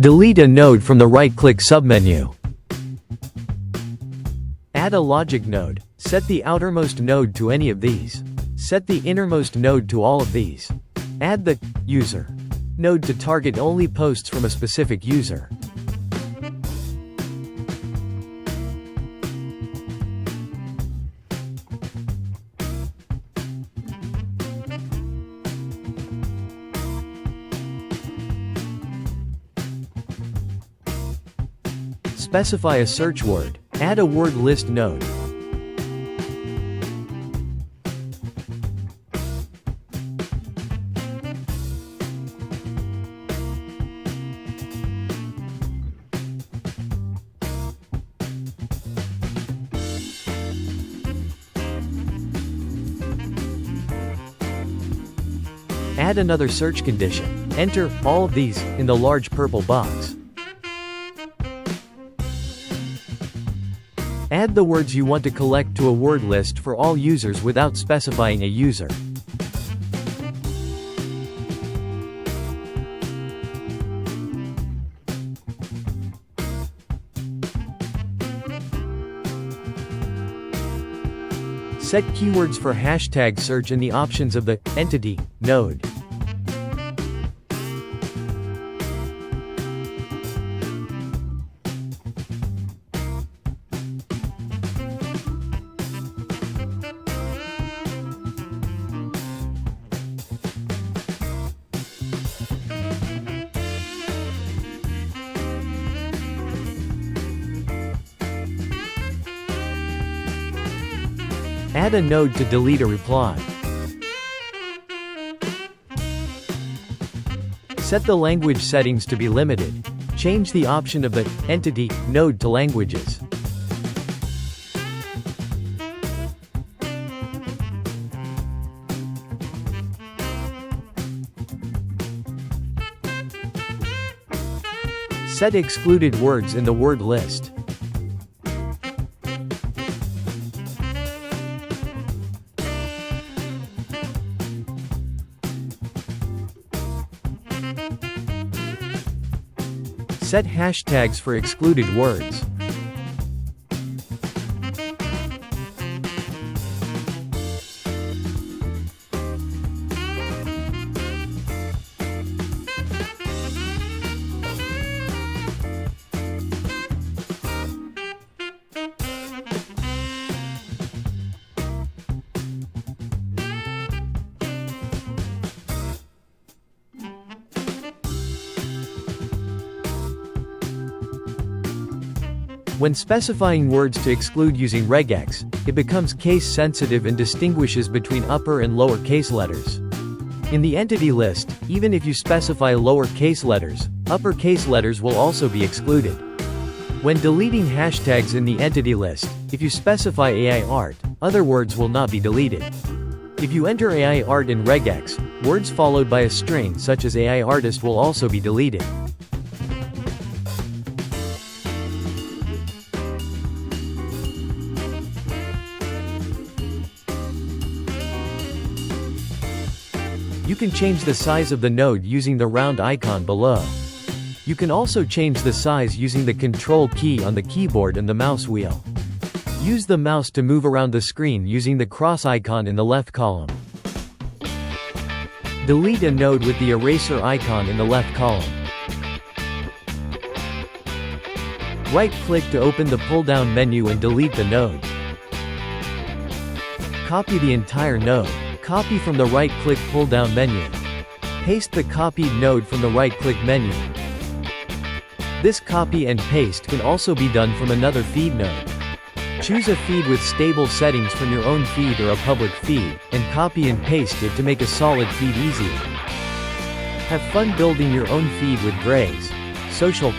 Delete a node from the right-click submenu. Add a logic node. Set the outermost node to any of these. Set the innermost node to all of these. Add the user node to target only posts from a specific user. Specify a search word. Add a word list node. Add another search condition. Enter all of these in the large purple box. Add the words you want to collect to a word list for all users without specifying a user. Set keywords for hashtag search in the options of the entity node. Add a node to delete a reply. Set the language settings to be limited. Change the option of the entity node to languages. Set excluded words in the word list. Set hashtags for excluded words. When specifying words to exclude using regex, it becomes case-sensitive and distinguishes between upper and lower case letters. In the entity list, even if you specify lower case letters, upper case letters will also be excluded. When deleting hashtags in the entity list, if you specify AI art, other words will not be deleted. If you enter AI art in regex, words followed by a string such as AI artist will also be deleted. You can change the size of the node using the round icon below. You can also change the size using the Control key on the keyboard and the mouse wheel. Use the mouse to move around the screen using the cross icon in the left column. Delete a node with the eraser icon in the left column. Right-click to open the pull-down menu and delete the node. Copy the entire node. Copy from the right-click pull-down menu. Paste the copied node from the right-click menu. This copy and paste can also be done from another feed node. Choose a feed with stable settings from your own feed or a public feed, and copy and paste it to make a solid feed easier. Have fun building your own feed with Graze.social.